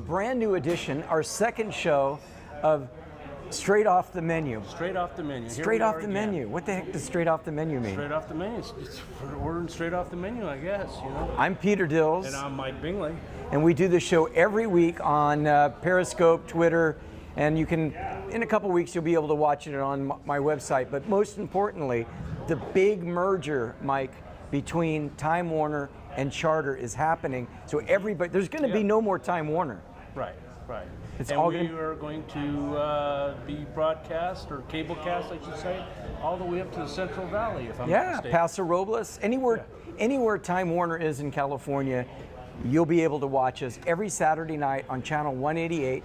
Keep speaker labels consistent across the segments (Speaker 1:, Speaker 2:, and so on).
Speaker 1: brand new edition, our second show of Straight Off the Menu.
Speaker 2: Straight off the menu.
Speaker 1: Straight off the menu. What the heck does straight off the menu mean?
Speaker 2: Straight off the menu. It's ordering straight off the menu, I guess. You know.
Speaker 1: I'm Peter Dills.
Speaker 2: And I'm Mike Bingley.
Speaker 1: And we do this show every week on Periscope, Twitter, and you can, in a couple weeks, you'll be able to watch it on my website. But most importantly, the big merger, Mike, between Time Warner and Charter is happening. So everybody, there's going to be no more Time Warner.
Speaker 2: Right.
Speaker 1: It's
Speaker 2: and
Speaker 1: all
Speaker 2: we are going to be broadcast, or cablecast, I should say, all the way up to the Central Valley, if I'm not mistaken.
Speaker 1: Paso Robles, anywhere Time Warner is in California, you'll be able to watch us every Saturday night on channel 188,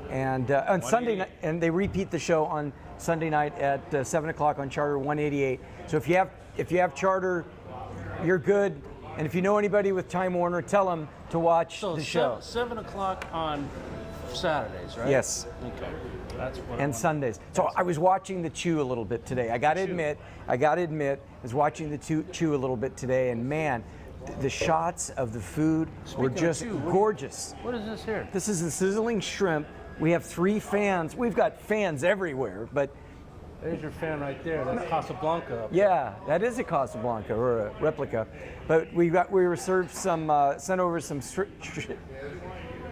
Speaker 1: and on Sunday night, and they repeat the show on Sunday night at 7 o'clock on Charter 188. So if you have Charter, you're good. And if you know anybody with Time Warner, tell them to watch the show.
Speaker 2: 7 o'clock on Saturdays, right?
Speaker 1: Yes.
Speaker 2: Okay. That's what.
Speaker 1: And Sundays. So I was watching the Chew a little bit today. I got to admit, I was watching the Chew a little bit today, and man, the shots of the food were just gorgeous.
Speaker 2: What is this here?
Speaker 1: This is the sizzling shrimp. We have 3 fans. We've got fans everywhere, but
Speaker 2: there's your fan right there. That's Casablanca.
Speaker 1: Yeah, that is a Casablanca or a replica. But we were served sent over some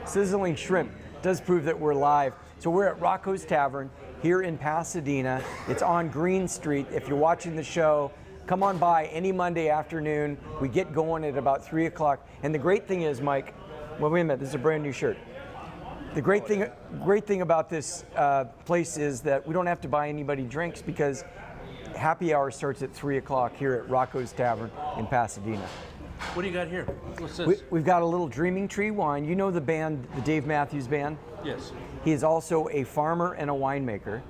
Speaker 1: sizzling shrimp. Does prove that we're live. So we're at Rocco's Tavern here in Pasadena. It's on Green Street. If you're watching the show, come on by any Monday afternoon. We get going at about 3 o'clock. And the great thing is, Mike, well, wait a minute, this is a brand new shirt. The great thing about this place is that we don't have to buy anybody drinks because happy hour starts at 3 o'clock here at Rocco's Tavern in Pasadena.
Speaker 2: What do you got here? What's this?
Speaker 1: We've got a little Dreaming Tree wine. You know the band, the Dave Matthews Band?
Speaker 2: Yes.
Speaker 1: He is also a farmer and a winemaker.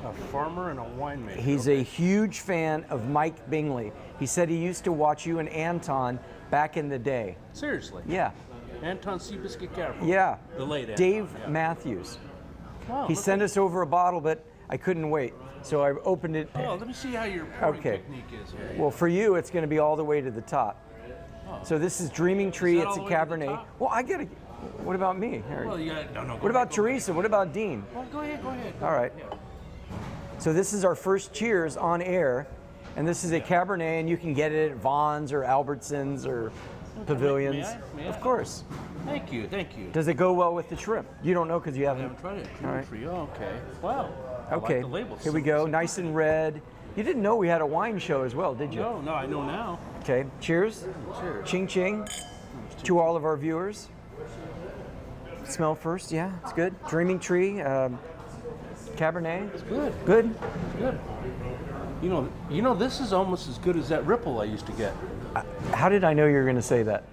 Speaker 2: A farmer and a winemaker.
Speaker 1: He's a huge fan of Mike Bingley. He said he used to watch you and Anton back in the day.
Speaker 2: Seriously?
Speaker 1: Yeah.
Speaker 2: Anton Seabiscuit Careful.
Speaker 1: Yeah.
Speaker 2: The late Anton.
Speaker 1: Dave Matthews.
Speaker 2: Wow,
Speaker 1: he sent us over a bottle, but I couldn't wait. So I opened it.
Speaker 2: Oh, let me see how your pouring technique is here.
Speaker 1: Well, for you, it's going to be all the way to the top. Oh. So this is Dreaming Tree. It's a Cabernet. Well, I got to. What about me?
Speaker 2: Well, you got, no,
Speaker 1: what about Teresa? What about Dean?
Speaker 2: Well, go ahead.
Speaker 1: All right. Yeah. So this is our first cheers on air, and this is a Cabernet, and you can get it at Vaughn's or Albertsons or Pavilions.
Speaker 2: May I?
Speaker 1: Of course.
Speaker 2: Thank you.
Speaker 1: Does it go well with the shrimp? You don't know because you haven't.
Speaker 2: I haven't tried it.
Speaker 1: All right.
Speaker 2: Oh, okay. Wow.
Speaker 1: Okay.
Speaker 2: I like the label.
Speaker 1: Here we go. Nice and red. You didn't know we had a wine show as well, did you?
Speaker 2: No, I know now.
Speaker 1: Okay. Cheers.
Speaker 2: Cheers.
Speaker 1: Ching ching. To all of our viewers. Smell first. Yeah, it's good. Dreaming Tree. Cabernet.
Speaker 2: It's good.
Speaker 1: Good.
Speaker 2: It's good. You know, this is almost as good as that Ripple I used to get.
Speaker 1: How did I know you were going to say that?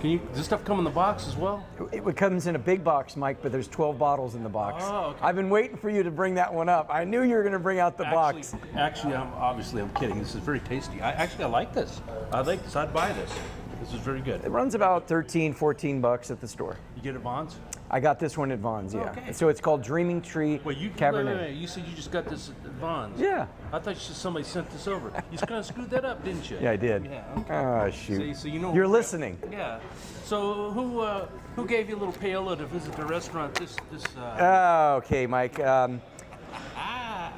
Speaker 2: Does this stuff come in the box as well?
Speaker 1: It comes in a big box, Mike, but there's 12 bottles in the box.
Speaker 2: Oh, okay.
Speaker 1: I've been waiting for you to bring that one up. I knew you were going to bring out the box.
Speaker 2: Actually, I'm kidding. This is very tasty. I like this. I like this. I'd buy this. This is very good.
Speaker 1: It runs about $13-14 at the store.
Speaker 2: You get it at Vaughn's?
Speaker 1: I got this one at Vaughn's, yeah.
Speaker 2: Okay.
Speaker 1: So it's called Dreaming Tree Cabernet.
Speaker 2: Wait. You said you just got this at Vaughn's.
Speaker 1: Yeah.
Speaker 2: I thought somebody sent this over. You just kind of screwed that up, didn't you?
Speaker 1: Yeah, I did.
Speaker 2: Yeah. Okay.
Speaker 1: Oh, shoot.
Speaker 2: So you know.
Speaker 1: You're listening.
Speaker 2: Yeah. So who gave you a little payola to visit the restaurant?
Speaker 1: Okay, Mike.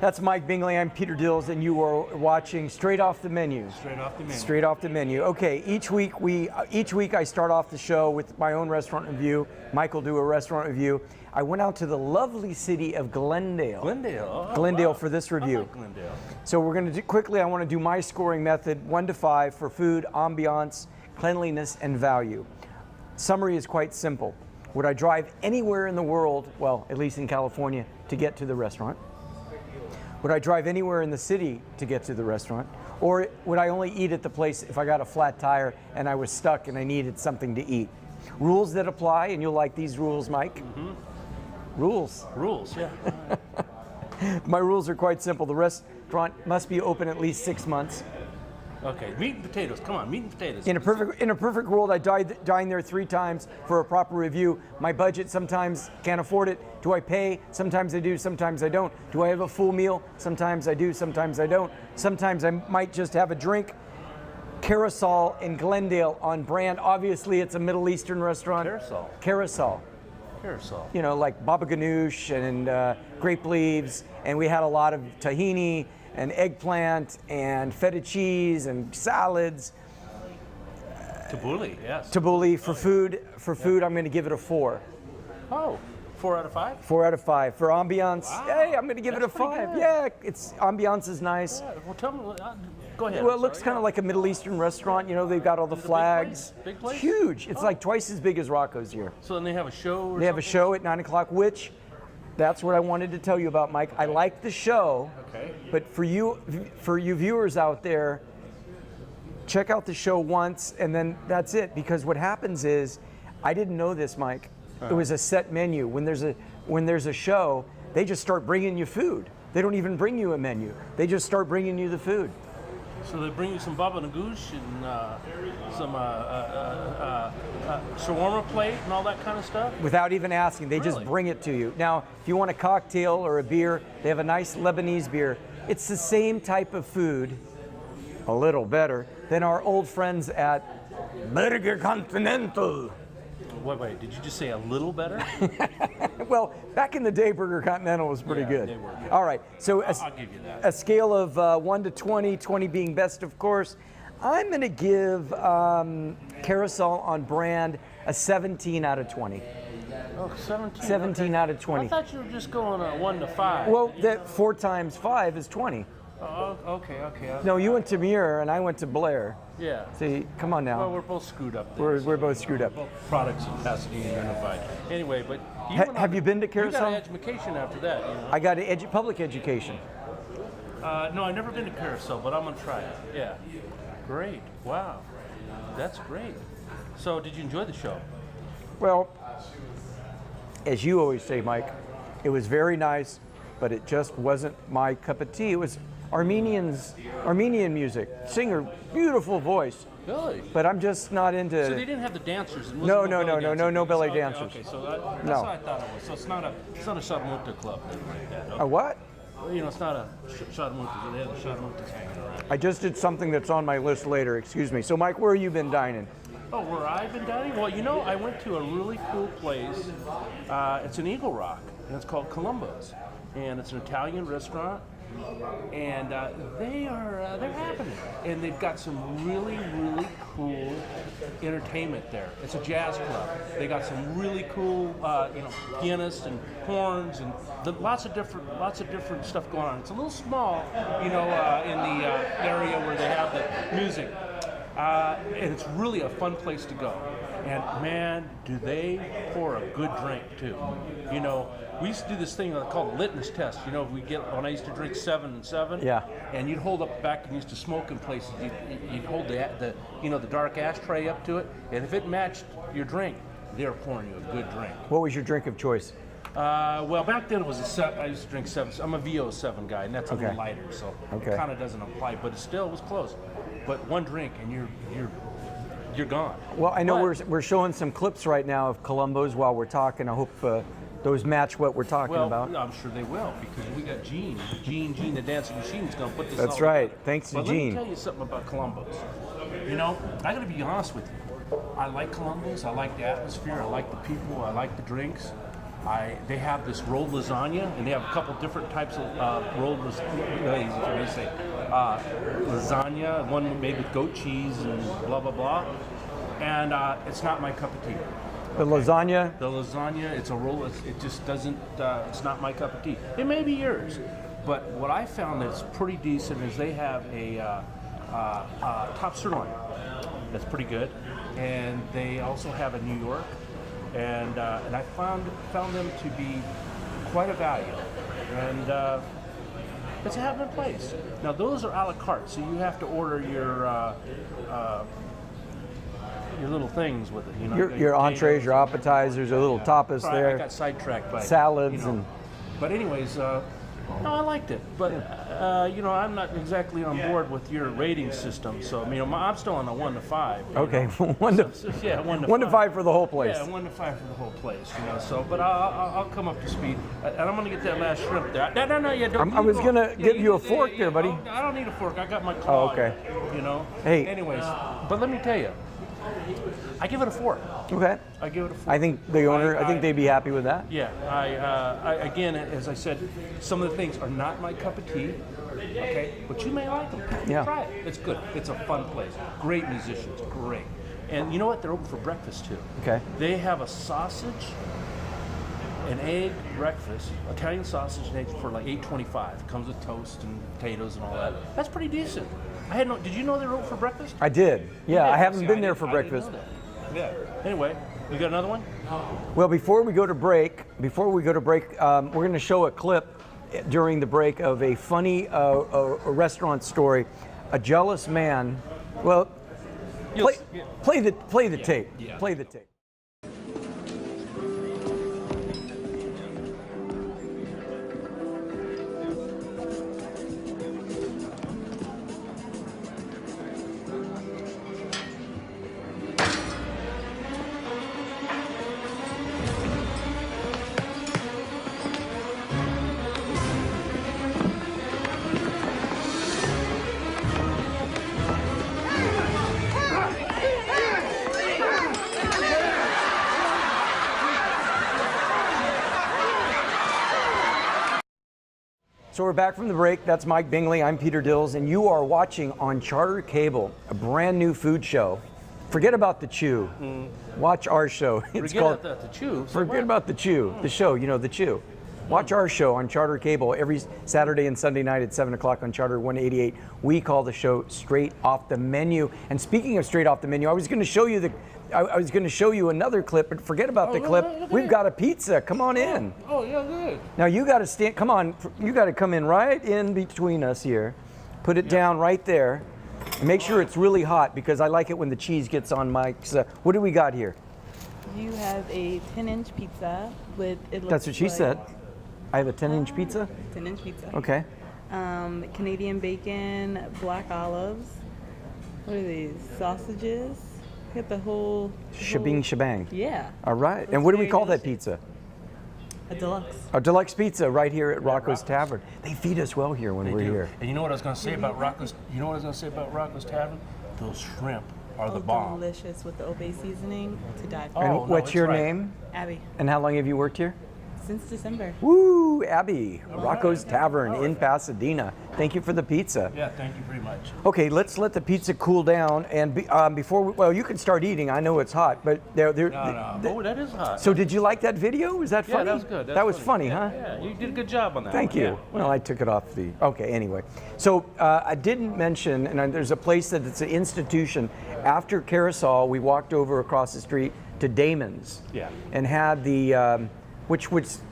Speaker 1: That's Mike Bingley. I'm Peter Dills, and you are watching Straight Off the Menu.
Speaker 2: Straight Off the Menu.
Speaker 1: Straight Off the Menu. Okay. Each week I start off the show with my own restaurant review. Mike will do a restaurant review. I went out to the lovely city of Glendale.
Speaker 2: Glendale
Speaker 1: for this review.
Speaker 2: I like Glendale.
Speaker 1: So we're going to do quickly. I want to do my scoring method, 1 to 5 for food, ambiance, cleanliness, and value. Summary is quite simple. Would I drive anywhere in the world, well, at least in California, to get to the restaurant? Would I drive anywhere in the city to get to the restaurant? Or would I only eat at the place if I got a flat tire and I was stuck and I needed something to eat? Rules that apply, and you'll like these rules, Mike. Mm-hmm. Rules,
Speaker 2: yeah.
Speaker 1: My rules are quite simple. The restaurant must be open at least 6 months.
Speaker 2: Okay, meat and potatoes. Come on, meat and potatoes.
Speaker 1: In a perfect world, I dine there 3 times for a proper review. My budget sometimes can't afford it. Do I pay? Sometimes I do, sometimes I don't. Do I have a full meal? Sometimes I do, sometimes I don't. Sometimes I might just have a drink. Carousel in Glendale on brand. Obviously, it's a Middle Eastern restaurant.
Speaker 2: Carousel.
Speaker 1: Carousel.
Speaker 2: Carousel.
Speaker 1: You know, like baba ganoush and grape leaves, and we had a lot of tahini and eggplant and feta cheese and salads.
Speaker 2: Tabbouleh, yes.
Speaker 1: Tabbouleh for food. For food, I'm going to give it a 4.
Speaker 2: Oh, 4 out of 5?
Speaker 1: 4 out of 5. For ambiance,
Speaker 2: Wow.
Speaker 1: hey, I'm going to give it a
Speaker 2: That's pretty
Speaker 1: 5.
Speaker 2: good.
Speaker 1: Yeah, it's ambiance is nice.
Speaker 2: Yeah, well, tell me. Go ahead.
Speaker 1: Well, it
Speaker 2: I'm
Speaker 1: looks
Speaker 2: sorry.
Speaker 1: kind of like a Middle Eastern restaurant. You know, they've got all the
Speaker 2: Is it a big
Speaker 1: flags.
Speaker 2: place? Big place?
Speaker 1: It's huge. It's
Speaker 2: Oh.
Speaker 1: like twice as big as Rocco's here.
Speaker 2: So then they have a show or
Speaker 1: They have a
Speaker 2: something?
Speaker 1: show at 9 o'clock, which that's what I wanted to tell you about, Mike. I like the show,
Speaker 2: Okay.
Speaker 1: but for you viewers out there, check out the show once and then that's it. Because what happens is, I didn't know this, Mike. It was a set menu. When there's a show, they just start bringing you food. They don't even bring you a menu. They just start bringing you the food.
Speaker 2: So they bring you some baba ganoush and some shawarma plate and all that kind of stuff?
Speaker 1: Without even asking, they just
Speaker 2: Really?
Speaker 1: bring it to you. Now, if you want a cocktail or a beer, they have a nice Lebanese beer. It's the same type of food, a little better, than our old friends at Burger Continental.
Speaker 2: Wait, did you just say a little better?
Speaker 1: Well, back in the day, Burger Continental was pretty
Speaker 2: Yeah,
Speaker 1: good.
Speaker 2: they were good.
Speaker 1: All right, so
Speaker 2: I'll give you that.
Speaker 1: a scale of 1 to 20, 20 being best, of course, I'm going to give Carousel on brand a 17 out of 20.
Speaker 2: Oh, 17.
Speaker 1: 17 out of
Speaker 2: I
Speaker 1: 20.
Speaker 2: thought you were just going 1 to 5.
Speaker 1: Well, that 4 times 5 is 20.
Speaker 2: Oh, okay.
Speaker 1: No, you went to Muir and I went to Blair.
Speaker 2: Yeah.
Speaker 1: See, come on now.
Speaker 2: Well, we're both screwed up there.
Speaker 1: We're both screwed up.
Speaker 2: Both products in Pasadena Unified. Anyway, but you went
Speaker 1: Have
Speaker 2: on-
Speaker 1: you been to Carousel?
Speaker 2: You got an education after that, you know?
Speaker 1: I got public education.
Speaker 2: No, I've never been to Carousel, but I'm gonna try it. Yeah. Great. Wow. That's great. So, did you enjoy the show?
Speaker 1: Well, as you always say, Mike, it was very nice, but it just wasn't my cup of tea. It was Armenian music. Singer, beautiful voice,
Speaker 2: Really?
Speaker 1: but I'm just not into.
Speaker 2: So they didn't have the dancers. It wasn't
Speaker 1: No,
Speaker 2: belly
Speaker 1: no
Speaker 2: dancers.
Speaker 1: belly
Speaker 2: Okay,
Speaker 1: dancers.
Speaker 2: Okay, so that's
Speaker 1: No.
Speaker 2: what I thought it was. So it's not a Shadamunta club, nothing like that. Okay.
Speaker 1: A what?
Speaker 2: You know, it's not a Shadamunta. They have the Shadamuntas hanging around.
Speaker 1: I just did something that's on my list later. Excuse me. So, Mike, where have you been dining?
Speaker 2: Oh, where I've been dining? Well, you know, I went to a really cool place. It's in Eagle Rock, and it's called Columbo's, and it's an Italian restaurant. And they're happening, and they've got some really cool entertainment there. It's a jazz club. They got some really cool pianists and horns and lots of different stuff going on. It's a little small, in the area where they have the music. And it's really a fun place to go. And man, do they pour a good drink too. You know, we used to do this thing called litmus test. You know, when I used to drink 7 and 7.
Speaker 1: Yeah.
Speaker 2: And you'd hold up back and used to smoke in places. You'd hold the dark ashtray up to it, and if it matched your drink, they were pouring you a good drink.
Speaker 1: What was your drink of choice?
Speaker 2: Well, back then it was I used to drink 7. I'm a VO7 guy, and that's a
Speaker 1: Okay.
Speaker 2: little lighter, so
Speaker 1: Okay.
Speaker 2: it kind of doesn't apply. But it still was close. But one drink and you're gone.
Speaker 1: Well, I know
Speaker 2: But-
Speaker 1: we're showing some clips right now of Columbo's while we're talking. I hope those match what we're talking
Speaker 2: Well,
Speaker 1: about.
Speaker 2: I'm sure they will, because we got Gene, the dancing machine, is going to put this.
Speaker 1: That's
Speaker 2: all
Speaker 1: right.
Speaker 2: together.
Speaker 1: Thanks to
Speaker 2: but
Speaker 1: Gene.
Speaker 2: Let me tell you something about Columbo's. You know, I got to be honest with you. I like Columbo's. I like the atmosphere. I like the people. I like the drinks. They have this rolled lasagna, and they have a couple different types of rolled lasagna. One made with goat cheese and blah blah blah. And it's not my cup of tea.
Speaker 1: The lasagna.
Speaker 2: The lasagna, it's a roll. It just doesn't. It's not my cup of tea. It may be yours, but what I found that's pretty decent is they have a top sirloin that's pretty good, and they also have a New York, and I found them to be quite a value, and it's a happening place. Now those are a la carte, so you have to order your little things with it, you know.
Speaker 1: Your entrees, your appetizers, your little tapas
Speaker 2: Sorry, I
Speaker 1: there.
Speaker 2: got sidetracked by
Speaker 1: Salads and-
Speaker 2: But anyways, No, I liked it, but you know, I'm not exactly on board with your rating system. So you know, I'm still on a 1 to 5.
Speaker 1: Okay,
Speaker 2: know.
Speaker 1: one to
Speaker 2: yeah,
Speaker 1: 1 to 5 for the whole place.
Speaker 2: Yeah, 1 to 5 for the whole place. You know, so but I'll come up to speed, and I'm gonna get that last shrimp there. No, yeah, don't.
Speaker 1: I was gonna give you a fork there, buddy.
Speaker 2: I don't need a fork. I got my claw.
Speaker 1: Oh, okay.
Speaker 2: You know.
Speaker 1: Hey.
Speaker 2: Anyways, but let me tell you, I give it a 4.
Speaker 1: Okay.
Speaker 2: I give it a 4.
Speaker 1: I think the owner, I think they'd be happy with that.
Speaker 2: Yeah, I again, as I said, some of the things are not my cup of tea, okay, but you may like them.
Speaker 1: Yeah.
Speaker 2: Try it. It's good. It's a fun place. Great musicians. Great. And you know what? They're open for breakfast too.
Speaker 1: Okay.
Speaker 2: They have a sausage and egg breakfast, Italian sausage and eggs for like $8.25. Comes with toast and potatoes and all that. That's pretty decent. Did you know they were open for breakfast?
Speaker 1: I did. Yeah,
Speaker 2: Yeah,
Speaker 1: I haven't
Speaker 2: see,
Speaker 1: been
Speaker 2: I
Speaker 1: there
Speaker 2: didn't-
Speaker 1: for
Speaker 2: I didn't
Speaker 1: breakfast.
Speaker 2: know that. Yeah. Anyway, you got another one?
Speaker 1: Well, before we go to break, we're going to show a clip during the break of a funny a restaurant story. A jealous man. Well, play the tape.
Speaker 2: Yeah.
Speaker 1: Play the tape. So we're back from the break. That's Mike Bingley. I'm Peter Dills, and you are watching on Charter Cable, a brand new food show. Forget about the Chew. Watch our show. It's
Speaker 2: Forget about the Chew.
Speaker 1: Forget about the Chew. The show, you know, the Chew. Watch our show on Charter Cable every Saturday and Sunday night at 7 o'clock on Charter 188. We call the show Straight Off the Menu. And speaking of Straight Off the Menu, I was going to show you another clip, but forget about the clip. We've got a pizza. Come on in.
Speaker 2: Oh, yeah, good.
Speaker 1: Now you got to stand. Come on, you got to come in right in between us here. Put it down right there. And make sure it's really hot because I like it when the cheese gets on Mike's. What do we got here?
Speaker 3: You have a 10-inch pizza with it looks
Speaker 1: That's what she
Speaker 3: like
Speaker 1: said. I have a 10-inch pizza.
Speaker 3: 10-inch pizza.
Speaker 1: Okay.
Speaker 3: Canadian bacon, black olives. What are these? Sausages. Get the whole
Speaker 1: Shebang shebang.
Speaker 3: Yeah.
Speaker 1: All right.
Speaker 3: Looks
Speaker 1: And what do we
Speaker 3: very
Speaker 1: call that
Speaker 3: delicious.
Speaker 1: pizza?
Speaker 3: A deluxe.
Speaker 1: A deluxe pizza right here at Rocco's
Speaker 2: Rocco's.
Speaker 1: Tavern. They feed us well here when
Speaker 2: They
Speaker 1: we're
Speaker 2: do.
Speaker 1: here.
Speaker 2: And you know what I was going to say about Rocco's? You know what I was going to say about Rocco's Tavern? Those shrimp are the bomb.
Speaker 3: Delicious with the Obey seasoning to die for.
Speaker 1: And
Speaker 2: Oh, no,
Speaker 1: what's
Speaker 2: it's
Speaker 1: your
Speaker 2: right.
Speaker 1: name?
Speaker 3: Abby,
Speaker 1: And how long have you worked here?
Speaker 3: since December.
Speaker 1: Woo, Abby, Rocco's Tavern in Pasadena. Thank you for the pizza.
Speaker 2: Yeah, thank you very much.
Speaker 1: Okay, let's let the pizza cool down. And well, you can start eating. I know it's hot, but
Speaker 2: No. Oh, that is hot.
Speaker 1: So did you like that video? Was that
Speaker 2: yeah,
Speaker 1: funny?
Speaker 2: that was good.
Speaker 1: That was funny,
Speaker 2: Yeah,
Speaker 1: huh?
Speaker 2: Yeah, you did a good job on that.
Speaker 1: Thank
Speaker 2: one.
Speaker 1: you.
Speaker 2: Yeah.
Speaker 1: Well, I took it off the. Okay, anyway. So I didn't mention, and there's a place that it's an institution. After Carousel, we walked over across the street to Damon's.
Speaker 2: Yeah.
Speaker 1: And had the, which was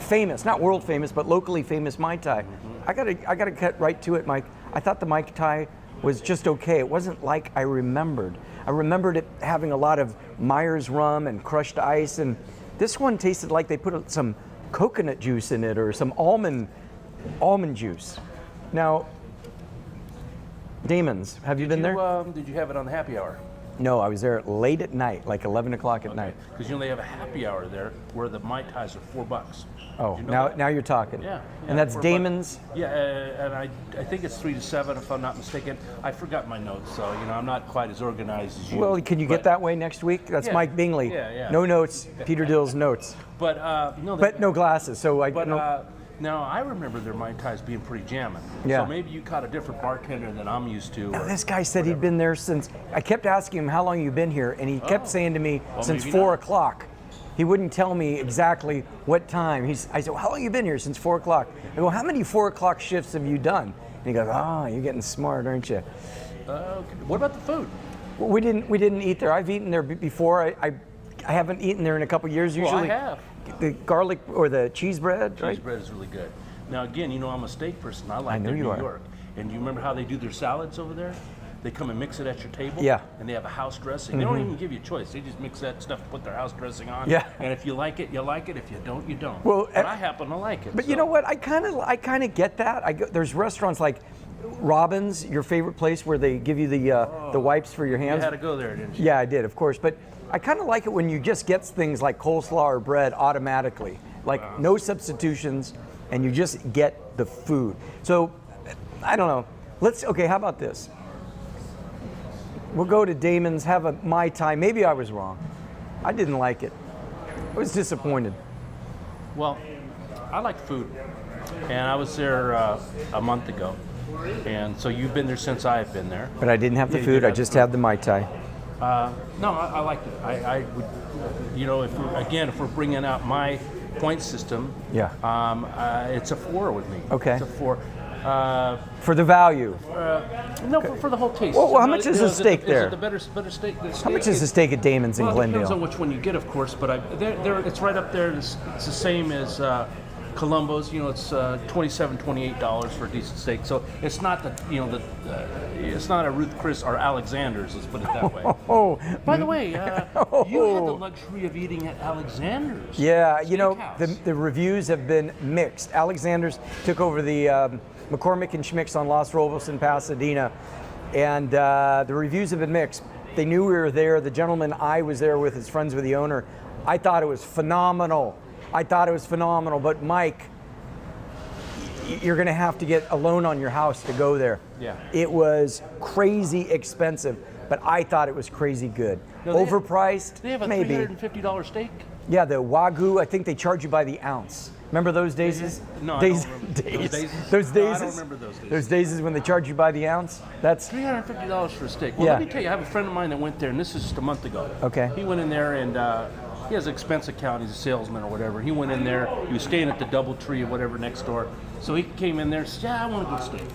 Speaker 1: famous, not world famous, but locally famous Mai Tai. I gotta cut right to it, Mike. I thought the Mai Tai was just okay. It wasn't like I remembered. I remembered it having a lot of Myers rum and crushed ice, and this one tasted like they put some coconut juice in it or some almond juice. Now, Damon's, have you been there?
Speaker 2: Did you have it on the happy hour?
Speaker 1: No, I was there late at night, like 11 o'clock at night.
Speaker 2: Because you know they have a happy hour there where the Mai Tais are $4.
Speaker 1: Oh,
Speaker 2: You know
Speaker 1: now
Speaker 2: that?
Speaker 1: now you're talking.
Speaker 2: Yeah.
Speaker 1: And that's
Speaker 2: $4.
Speaker 1: Damon's?
Speaker 2: Yeah, and I think it's 3 to 7 if I'm not mistaken. I forgot my notes, so you know I'm not quite as organized as you.
Speaker 1: Well, can you
Speaker 2: but-
Speaker 1: get that way next week? That's
Speaker 2: Yeah.
Speaker 1: Mike Bingley.
Speaker 2: Yeah.
Speaker 1: No notes, Peter Dill's notes.
Speaker 2: But no.
Speaker 1: But no glasses, so I
Speaker 2: But
Speaker 1: no,
Speaker 2: now I remember their Mai Tais being pretty jamming.
Speaker 1: Yeah.
Speaker 2: So maybe you caught a different bartender than I'm used to.
Speaker 1: Now,
Speaker 2: or
Speaker 1: this guy said
Speaker 2: whatever.
Speaker 1: he'd been there since, I kept asking him how long you been here, and he kept saying to me,
Speaker 2: Well,
Speaker 1: since
Speaker 2: maybe
Speaker 1: 4
Speaker 2: not.
Speaker 1: o'clock. He wouldn't tell me exactly what time. I said, well, how long you been here? Since 4 o'clock. I go, how many 4 o'clock shifts have you done? And he goes, you're getting smart, aren't you?
Speaker 2: Okay. What about the food?
Speaker 1: Well, we didn't eat there. I've eaten there before. I haven't eaten there in a couple years.
Speaker 2: Well,
Speaker 1: Usually,
Speaker 2: I have.
Speaker 1: the garlic or the cheese bread,
Speaker 2: Cheese
Speaker 1: right?
Speaker 2: bread is really good. Now again, you know I'm a steak person. I like
Speaker 1: know
Speaker 2: their
Speaker 1: you
Speaker 2: New
Speaker 1: are.
Speaker 2: York. And do you remember how they do their salads over there? they come and mix it at your table.
Speaker 1: Yeah.
Speaker 2: And they have a house dressing. They don't even give you a choice. They just mix that stuff, put their house dressing on.
Speaker 1: Yeah.
Speaker 2: And if you like it, you like it. If you don't, you don't.
Speaker 1: Well,
Speaker 2: but I happen to like it.
Speaker 1: But
Speaker 2: so.
Speaker 1: you know what? I kind of get that. There's restaurants like Robin's, your favorite place, where they give you the wipes for your hands.
Speaker 2: You had to go there, didn't you?
Speaker 1: Yeah, I did, of course. But I kind of like it when you just get things like coleslaw or bread automatically, like no substitutions, and you just get the food. So, I don't know. Okay, how about this? We'll go to Damon's, have a Mai Tai. Maybe I was wrong. I didn't like it. I was disappointed.
Speaker 2: Well, I like food, and I was there a month ago, and so you've been there since I've been there.
Speaker 1: But I didn't have the
Speaker 2: Yeah, you
Speaker 1: food.
Speaker 2: did
Speaker 1: I
Speaker 2: have
Speaker 1: just
Speaker 2: the
Speaker 1: had the Mai Tai.
Speaker 2: No, I liked it. I would, if we're bringing out my point system,
Speaker 1: Yeah.
Speaker 2: It's a 4 with me.
Speaker 1: Okay.
Speaker 2: It's a 4.
Speaker 1: For the value.
Speaker 2: No, for the whole taste.
Speaker 1: Well, how much is the steak there?
Speaker 2: Is it the better steak?
Speaker 1: How much is the steak at Damon's in
Speaker 2: Well, it depends on
Speaker 1: Glendale?
Speaker 2: which one you get, of course, but it's right up there. It's the same as Columbo's. It's $27, $28 for a decent steak. So it's not it's not a Ruth Chris or Alexander's. Let's put it that way.
Speaker 1: Oh,
Speaker 2: By the way, you had the luxury of eating at Alexander's.
Speaker 1: yeah.
Speaker 2: Steakhouse.
Speaker 1: The reviews have been mixed. Alexander's took over the McCormick and Schmick's on Los Robles in Pasadena, and the reviews have been mixed. They knew we were there. The gentleman I was there with is friends with the owner. I thought it was phenomenal. But Mike, you're going to have to get a loan on your house to go there.
Speaker 2: Yeah.
Speaker 1: It was crazy expensive, but I thought it was crazy good.
Speaker 2: No,
Speaker 1: Overpriced,
Speaker 2: They have a
Speaker 1: maybe.
Speaker 2: $350 steak.
Speaker 1: Yeah, the Wagyu, I think they charge you by the ounce. Remember those days?
Speaker 2: No, I
Speaker 1: days,
Speaker 2: don't remember
Speaker 1: days.
Speaker 2: those days.
Speaker 1: Those
Speaker 2: No,
Speaker 1: days.
Speaker 2: I don't remember those days.
Speaker 1: Those days is when they charge you by the ounce. That's
Speaker 2: $350 for a steak. Well,
Speaker 1: Yeah.
Speaker 2: let me tell you, I have a friend of mine that went there, and this is just a month ago.
Speaker 1: Okay.
Speaker 2: He went in there, and he has an expense account. He's a salesman or whatever. He went in there. He was staying at the DoubleTree or whatever next door. So he came in there and said, "Yeah, I want a good steak."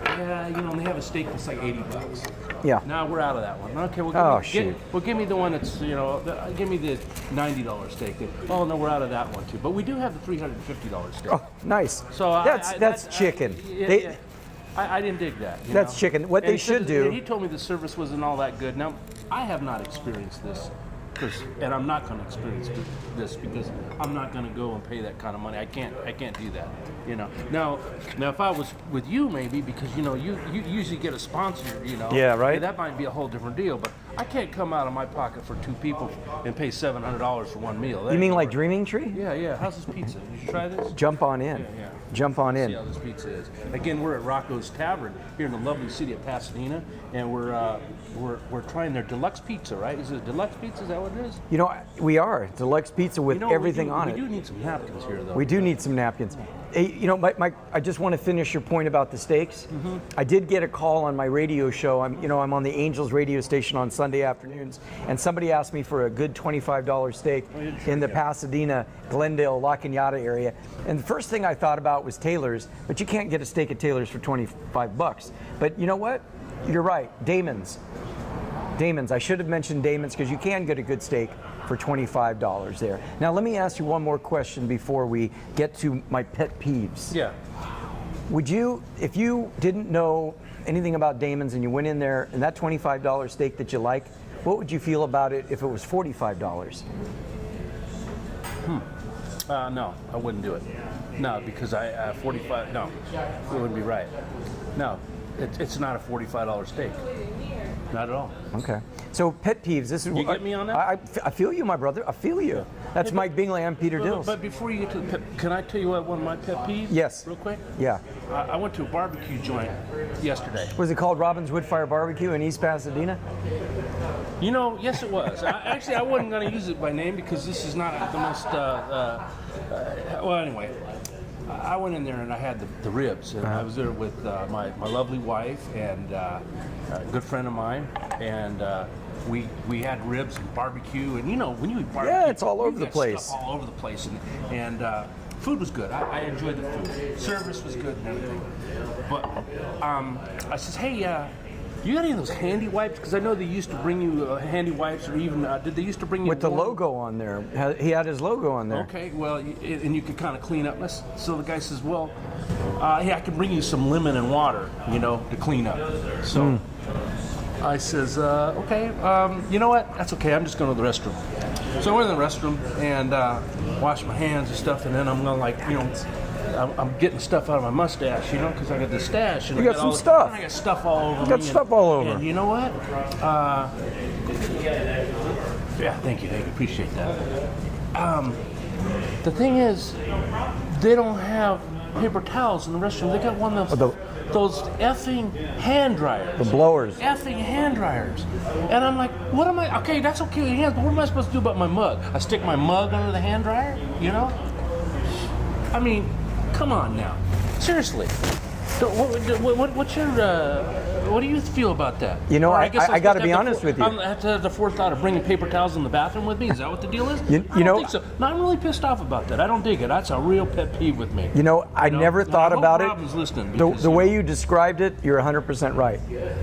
Speaker 2: Yeah, and they have a steak that's like $80.
Speaker 1: yeah.
Speaker 2: No, we're out of that one. Okay,
Speaker 1: Oh, shoot.
Speaker 2: Give me the one that's, give me the $90 steak. Oh, no, we're out of that one too. But we do have the $350 steak.
Speaker 1: Oh, nice.
Speaker 2: So
Speaker 1: that's chicken.
Speaker 2: I didn't dig that.
Speaker 1: That's chicken. What
Speaker 2: And
Speaker 1: they
Speaker 2: he said
Speaker 1: should
Speaker 2: that-
Speaker 1: do-
Speaker 2: He told me the service wasn't all that good. Now, I have not experienced this, and I'm not going to experience this because I'm not going to go and pay that kind of money. I can't do that. Now if I was with you, maybe because you usually get a sponsor.
Speaker 1: Yeah, right.
Speaker 2: That might be a whole different deal. But I can't come out of my pocket for 2 people and pay $700 for one meal.
Speaker 1: You mean like Dreaming Tree?
Speaker 2: Yeah. How's this pizza? Did you try this?
Speaker 1: Jump on in.
Speaker 2: Yeah.
Speaker 1: Jump on
Speaker 2: See
Speaker 1: in.
Speaker 2: how this pizza is. Again, we're at Rocco's Tavern here in the lovely city of Pasadena, and we're trying their deluxe pizza. Right? Is it a deluxe pizza? Is that what it is?
Speaker 1: We are deluxe pizza with everything on it.
Speaker 2: We do need some napkins here, though.
Speaker 1: We do need some napkins. Hey, Mike, I just want to finish your point about the steaks.
Speaker 2: Mm-hmm.
Speaker 1: I did get a call on my radio show. I'm on the Angels radio station on Sunday afternoons, and somebody asked me for a good $25 steak in the Pasadena, Glendale, La Cañada area. And the first thing I thought about was Taylor's, but you can't get a steak at Taylor's for $25. But you know what? You're right, Damon's. I should have mentioned Damon's because you can get a good steak for $25 there. Now let me ask you one more question before we get to my pet peeves.
Speaker 2: Yeah.
Speaker 1: Would you, if you didn't know anything about Damon's and you went in there and that $25 steak that you like, what would you feel about it if it was $45?
Speaker 2: No, I wouldn't do it. No, because I 45. No, it wouldn't be right. No, it's not a $45 steak. Not at all.
Speaker 1: Okay. So pet peeves. This is
Speaker 2: You get me on that?
Speaker 1: I feel you, my brother. I feel you. That's Mike Bingley. I'm Peter Dills.
Speaker 2: But before you get to the pet, can I tell you what one of my pet peeves?
Speaker 1: Yes.
Speaker 2: Real quick.
Speaker 1: Yeah.
Speaker 2: I went to a barbecue joint yesterday.
Speaker 1: Was it called Robin's Woodfire Barbecue in East Pasadena?
Speaker 2: Yes, it was. I wasn't going to use it by name because this is not the most. Well, anyway, I went in there and I had the ribs, and I was there with my lovely wife and a good friend of mine, and we had ribs and barbecue, and when you eat barbecue,
Speaker 1: Yeah, it's all
Speaker 2: you
Speaker 1: over the
Speaker 2: got
Speaker 1: place.
Speaker 2: stuff all over the place, and food was good. I enjoyed the food. Service was good and everything. But I says, hey. You got any of those handy wipes? Because I know they used to bring you handy wipes, or even did they used to bring you
Speaker 1: With the
Speaker 2: warm-
Speaker 1: logo on there. He had his logo on there.
Speaker 2: Okay, well, and you could kind of clean up. So the guy says, well, hey, I can bring you some lemon and water, to clean up. So I says, okay, you know what? That's okay. I'm just going to the restroom. So I went in the restroom and washed my hands and stuff, and then I'm going like, I'm getting stuff out of my mustache, because I got this stash. And
Speaker 1: You got some stuff.
Speaker 2: I got stuff all over me.
Speaker 1: You got stuff all over.
Speaker 2: And you know what? Yeah, thank you. Appreciate that. The thing is, they don't have paper towels in the restroom. They got one of those effing hand dryers.
Speaker 1: The blowers.
Speaker 2: Effing hand dryers. And I'm like, what am I? Okay, that's okay with your hands, but what am I supposed to do about my mug? I stick my mug under the hand dryer? I mean, come on now. Seriously. So what do you feel about that?
Speaker 1: I got to be honest with you.
Speaker 2: I have to have the forethought of bringing paper towels in the bathroom with me. Is that what the deal is? I don't think so. No, I'm really pissed off about that. I don't dig it. That's a real pet peeve with me.
Speaker 1: I never thought about it.
Speaker 2: Robin's listening.
Speaker 1: The way you described it, you're 100% right.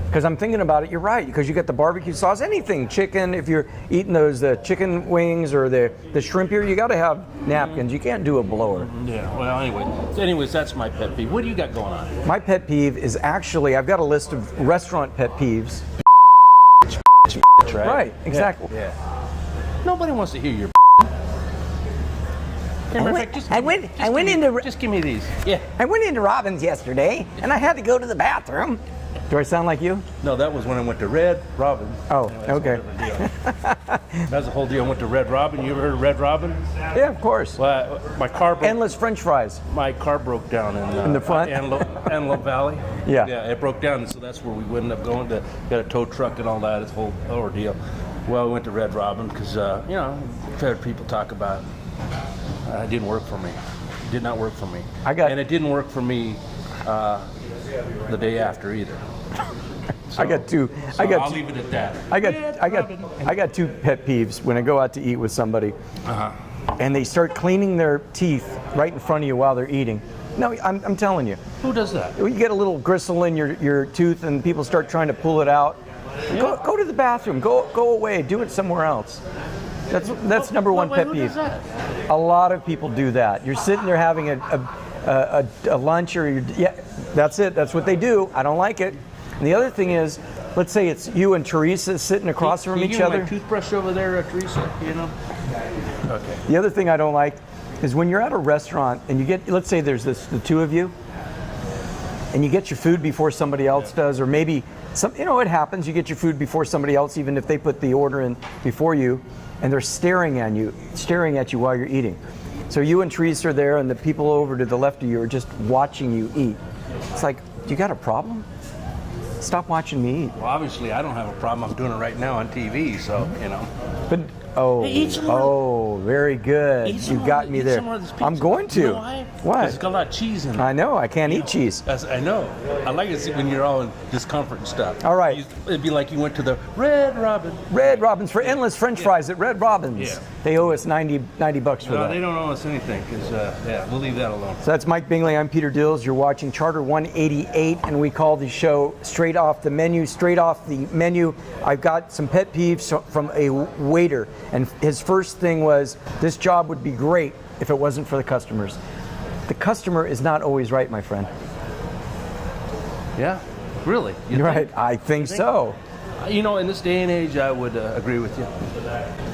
Speaker 1: Because I'm thinking about it, you're right. Because you get the barbecue sauce, anything, chicken. If you're eating those chicken wings or the shrimp here, you got to have napkins. You can't do a blower.
Speaker 2: Yeah. Well, anyways, that's my pet peeve. What do you got going on?
Speaker 1: My pet peeve is actually, I've got a list of restaurant pet peeves. Right, exactly.
Speaker 2: Yeah. Nobody wants to hear your. Just give me these. Yeah.
Speaker 1: I went into Robin's yesterday, and I had to go to the bathroom. Do I sound like you?
Speaker 2: No, that was when I went to Red Robin.
Speaker 1: Oh, okay.
Speaker 2: That's the whole deal. I went to Red Robin. You ever heard of Red Robin?
Speaker 1: Yeah, of course.
Speaker 2: Well, my car broke.
Speaker 1: Endless French fries.
Speaker 2: My car broke down
Speaker 1: in the front?
Speaker 2: Antelope Valley.
Speaker 1: Yeah.
Speaker 2: Yeah, it broke down, so that's where we ended up going to get a tow truck and all that. It's a whole ordeal. Well, we went to Red Robin because, I've heard people talk about it. It didn't work for me. It did not work for me. And it didn't work for me the day after either. So,
Speaker 1: I'll
Speaker 2: leave it at that.
Speaker 1: I got two pet peeves when I go out to eat with somebody, and they start cleaning their teeth right in front of you while they're eating. No, I'm telling you.
Speaker 2: Who does that?
Speaker 1: You get a little gristle in your tooth, and people start trying to pull it out. Yeah. Go to the bathroom. Go away. Do it somewhere else. That's number one pet peeve. A lot of people do that. You're sitting there having a lunch, or that's it. That's what they do. I don't like it. And the other thing is, let's say it's you and Teresa sitting across from each other.
Speaker 2: My toothbrush over there, Teresa. Okay.
Speaker 1: The other thing I don't like is when you're at a restaurant and you get, let's say there's the two of you, and you get your food before somebody else does, or maybe it happens. You get your food before somebody else, even if they put the order in before you, and they're staring at you while you're eating. So you and Teresa are there, and the people over to the left of you are just watching you eat. It's like, you got a problem? Stop watching me eat.
Speaker 2: Well, obviously, I don't have a problem. I'm doing it right now on TV, so,
Speaker 1: But, very good. You got me there. I'm going to.
Speaker 2: You know why?
Speaker 1: What?
Speaker 2: It's got a lot of cheese in it.
Speaker 1: I know. I can't eat cheese.
Speaker 2: I know. I like it when you're all in discomfort and stuff.
Speaker 1: All right.
Speaker 2: It'd be like you went to the Red Robin.
Speaker 1: Red Robin's for endless French fries at Red Robin's.
Speaker 2: Yeah.
Speaker 1: They owe us $90 for that.
Speaker 2: No, they don't owe us anything, because, we'll leave that alone.
Speaker 1: So that's Mike Bingley. I'm Peter Dills. You're watching Charter 188, and we call the show Straight Off the Menu. Straight off the menu, I've got some pet peeves from a waiter, and his first thing was, this job would be great if it wasn't for the customers. The customer is not always right, my friend.
Speaker 2: Yeah, really?
Speaker 1: You're right. I think so.
Speaker 2: In this day and age, I would agree with you.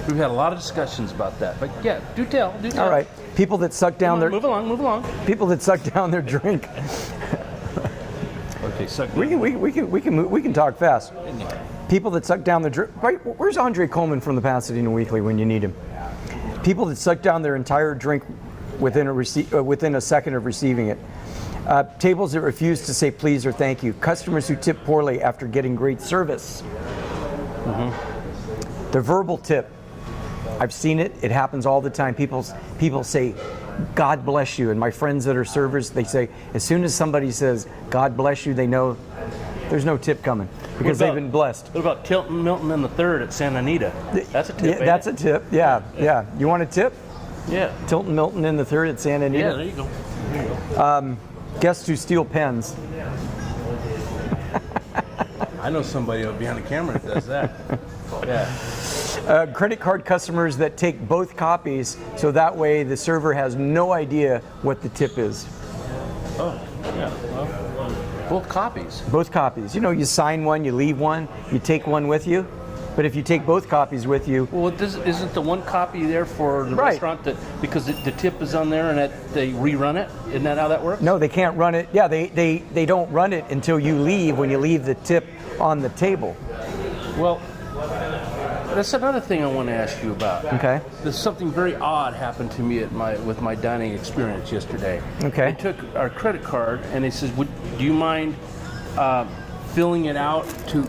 Speaker 2: We've had a lot of discussions about that, but yeah, do tell.
Speaker 1: All right. People that suck down their...
Speaker 2: Move along.
Speaker 1: People that suck down their drink.
Speaker 2: Okay, suck down.
Speaker 1: We can talk fast. People that suck down their drink. Right, where's Andre Coleman from the Pasadena Weekly when you need him? People that suck down their entire drink within a second of receiving it. Tables that refuse to say please or thank you. Customers who tip poorly after getting great service. The verbal tip. I've seen it. It happens all the time. People say, God bless you. And my friends that are servers, they say, as soon as somebody says, God bless you, they know there's no tip coming because they've been blessed.
Speaker 2: What about Tilton Milton and the Third at Santa Anita? That's a tip.
Speaker 1: Yeah, that's a tip. Yeah. You want a tip?
Speaker 2: Yeah.
Speaker 1: Tilton Milton and the Third at Santa Anita.
Speaker 2: Yeah, there you go.
Speaker 1: Guests who steal pens.
Speaker 2: I know somebody who'll be on the camera that does that. Yeah.
Speaker 1: Credit card customers that take both copies, so that way the server has no idea what the tip is.
Speaker 2: Oh, yeah. Well, Both copies.
Speaker 1: Both copies. You know, you sign one, you leave one, you take one with you. But if you take both copies with you,
Speaker 2: Well, isn't the one copy there for the
Speaker 1: Right.
Speaker 2: restaurant that because the tip is on there and that they rerun it? Isn't that how that works?
Speaker 1: no, they can't run it. Yeah, they don't run it until you leave, when you leave the tip on the table.
Speaker 2: Well, that's another thing I want to ask you about.
Speaker 1: Okay.
Speaker 2: There's something very odd happened to me with my dining experience yesterday.
Speaker 1: Okay.
Speaker 2: They took our credit card and they says, "Do you mind filling it out to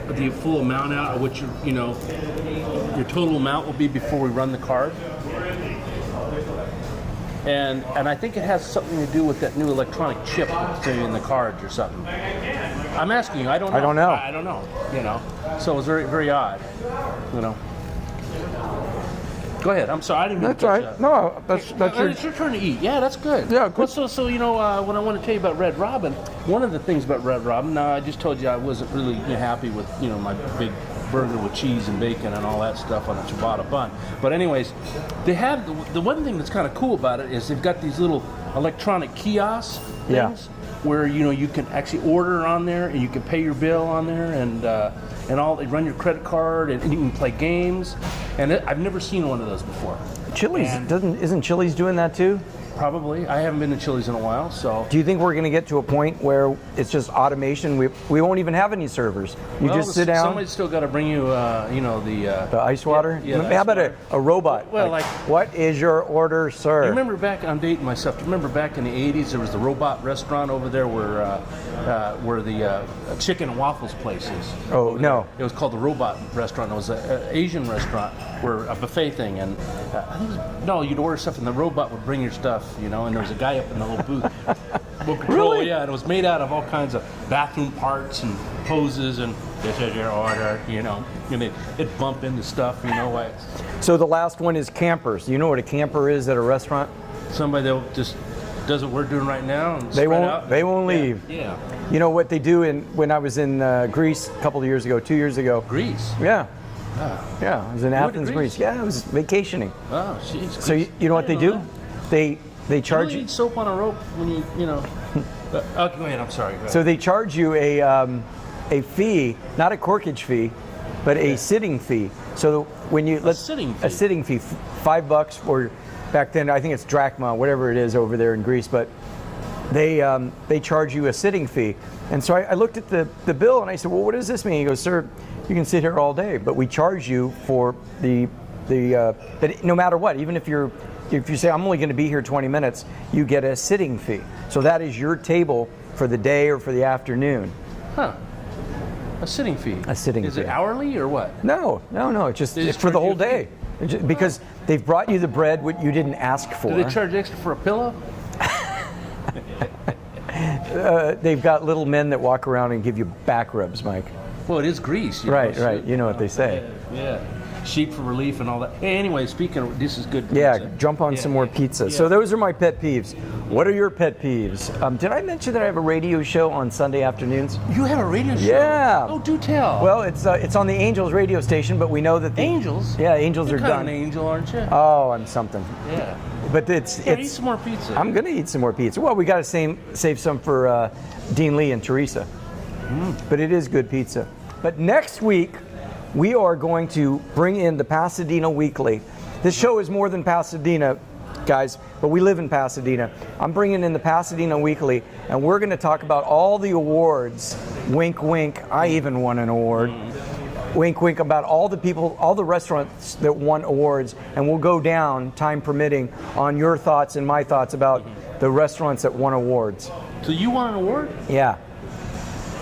Speaker 2: the full amount out of what your total amount will be before we run the card?" And I think it has something to do with that new electronic chip that's in the cards or something. I'm asking you. I don't know.
Speaker 1: I don't know.
Speaker 2: I don't know. So it was very, very odd. Go ahead. I'm sorry. I didn't mean
Speaker 1: That's
Speaker 2: to
Speaker 1: all
Speaker 2: touch
Speaker 1: right.
Speaker 2: that.
Speaker 1: No, that's your.
Speaker 2: It's your turn to eat. Yeah, that's good.
Speaker 1: Yeah, good.
Speaker 2: Well, so what I want to tell you about Red Robin, one of the things about Red Robin, now I just told you I wasn't really happy with, my big burger with cheese and bacon and all that stuff on a ciabatta bun. But anyways, they have, the one thing that's kind of cool about it is they've got these little electronic kiosk
Speaker 1: Yeah.
Speaker 2: things where, you can actually order on there and you can pay your bill on there and they run your credit card and you can play games. And I've never seen one of those before.
Speaker 1: Chili's
Speaker 2: And-
Speaker 1: isn't Chili's doing that too?
Speaker 2: Probably. I haven't been to Chili's in a while, so.
Speaker 1: Do you think we're going to get to a point where it's just automation? We won't even have any servers. You
Speaker 2: Well,
Speaker 1: just sit down.
Speaker 2: Somebody's still got to bring you,
Speaker 1: The ice water?
Speaker 2: Yeah, the
Speaker 1: How
Speaker 2: ice
Speaker 1: about
Speaker 2: water.
Speaker 1: a robot?
Speaker 2: Well,
Speaker 1: what is your order, sir?
Speaker 2: You remember back, I'm dating myself, do you remember back in the 80s there was the robot restaurant over there where the chicken and waffles place is?
Speaker 1: Oh, no.
Speaker 2: It was called the Robot Restaurant. It was an Asian restaurant, where a buffet thing, and I think you'd order stuff and the robot would bring your stuff, and there was a guy up in the little booth. Remote control,
Speaker 1: Really?
Speaker 2: yeah, and it was made out of all kinds of bathroom parts and hoses, and this is your order, and it'd bump into stuff, why
Speaker 1: So the last one is campers. Do you know what a camper is at a restaurant?
Speaker 2: somebody that just does what we're doing right now and
Speaker 1: They
Speaker 2: spread
Speaker 1: won't.
Speaker 2: out.
Speaker 1: They won't leave.
Speaker 2: Yeah.
Speaker 1: You know what they do when I was in Greece a couple of years ago, 2 years ago.
Speaker 2: Grease.
Speaker 1: Yeah. Yeah, I was in
Speaker 2: went to
Speaker 1: Athens,
Speaker 2: Greece?
Speaker 1: Greece. Yeah, I was vacationing.
Speaker 2: Oh, jeez.
Speaker 1: So you know what they do? They charge
Speaker 2: You
Speaker 1: you.
Speaker 2: need soap on a rope when you know. Okay, go ahead. I'm sorry. Go ahead.
Speaker 1: So they charge you a fee, not a corkage fee, but a sitting fee. So when you
Speaker 2: sitting fee.
Speaker 1: a sitting fee, $5 or back then I think it's drachma, whatever it is over there in Greece, but they charge you a sitting fee. And so I looked at the bill and I said, well, what does this mean? He goes, sir, you can sit here all day, but we charge you for but no matter what, even if you say I'm only going to be here 20 minutes, you get a sitting fee. So that is your table for the day or for the afternoon.
Speaker 2: Huh. A sitting fee.
Speaker 1: A sitting
Speaker 2: Is
Speaker 1: fee.
Speaker 2: it hourly or what?
Speaker 1: No, it's just
Speaker 2: They
Speaker 1: it's
Speaker 2: just
Speaker 1: for the
Speaker 2: charge you
Speaker 1: whole
Speaker 2: a
Speaker 1: day. Because they've brought you the bread what you didn't ask for.
Speaker 2: Do they charge extra for a pillow?
Speaker 1: They've got little men that walk around and give you back rubs, Mike.
Speaker 2: Well, it is Greece.
Speaker 1: Right. You know what they say.
Speaker 2: Yeah. Sheep for relief and all that. Hey, anyway, speaking of, this is good
Speaker 1: Yeah,
Speaker 2: pizza.
Speaker 1: jump on
Speaker 2: Yeah,
Speaker 1: some more
Speaker 2: yeah.
Speaker 1: pizza.
Speaker 2: Yeah.
Speaker 1: So those are my pet peeves. What are your pet peeves? Did I mention that I have a radio show on Sunday afternoons?
Speaker 2: You have a radio show?
Speaker 1: Yeah.
Speaker 2: Oh, do tell.
Speaker 1: Well, it's on the Angels radio station, but we know that the
Speaker 2: Angels?
Speaker 1: Yeah, Angels
Speaker 2: You're
Speaker 1: are
Speaker 2: kind
Speaker 1: done.
Speaker 2: of an angel, aren't you?
Speaker 1: Oh, I'm something.
Speaker 2: Yeah.
Speaker 1: But it's
Speaker 2: Here, eat some more pizza.
Speaker 1: I'm gonna eat some more pizza. Well, we got to save some for Dean Lee and Teresa. But it is good pizza. But next week, we are going to bring in the Pasadena Weekly. This show is more than Pasadena, guys, but we live in Pasadena. I'm bringing in the Pasadena Weekly, and we're going to talk about all the awards. Wink, wink. I even won an award. Wink, wink, about all the people, all the restaurants that won awards, and we'll go down, time permitting, on your thoughts and my thoughts about the restaurants that won awards.
Speaker 2: So you won an award?
Speaker 1: Yeah.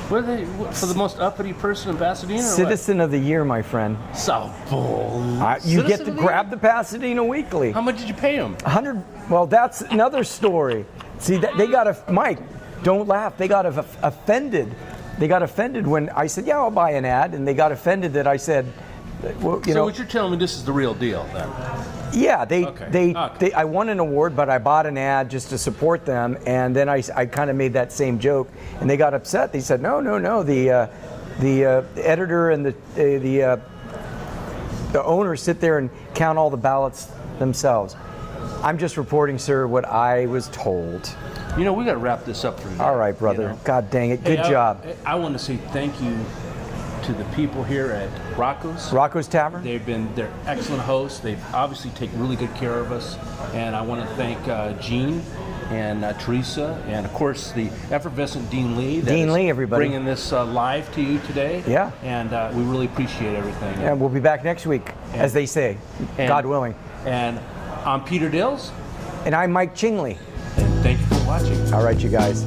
Speaker 2: What are they, for the most uppity person in Pasadena?
Speaker 1: Citizen of the Year, my friend.
Speaker 2: Or what? So bull.
Speaker 1: You get
Speaker 2: Citizen
Speaker 1: to
Speaker 2: of the
Speaker 1: grab the Pasadena Weekly.
Speaker 2: How much did you pay him?
Speaker 1: 100. Well, that's another story. See, they got Mike, don't laugh. They got offended. They got offended when I said, "Yeah, I'll buy an ad," and they got offended that I said, "Well, you
Speaker 2: So
Speaker 1: know."
Speaker 2: what you're telling me, this is the real deal then?
Speaker 1: Yeah,
Speaker 2: Okay.
Speaker 1: I won an award, but I bought an ad just to support them, and then I kind of made that same joke, and they got upset. They said, "No, the editor and the owners sit there and count all the ballots themselves." I'm just reporting, sir, what I was told.
Speaker 2: You know, we got to wrap this up for today.
Speaker 1: All right, brother.
Speaker 2: You know?
Speaker 1: God dang it.
Speaker 2: Hey,
Speaker 1: Good job.
Speaker 2: I want to say thank you to the people here at Rocco's.
Speaker 1: Rocco's Tavern.
Speaker 2: They're excellent hosts. They obviously take really good care of us. And I want to thank Gene and Teresa, and of course the effervescent Dean Lee.
Speaker 1: Dean Lee, everybody.
Speaker 2: Bringing this live to you today.
Speaker 1: Yeah.
Speaker 2: And we really appreciate everything.
Speaker 1: And we'll be back next week, as they say, God willing.
Speaker 2: And I'm Peter Dills.
Speaker 1: And I'm Mike Chingley.
Speaker 2: And thank you for watching.
Speaker 1: All right, you guys.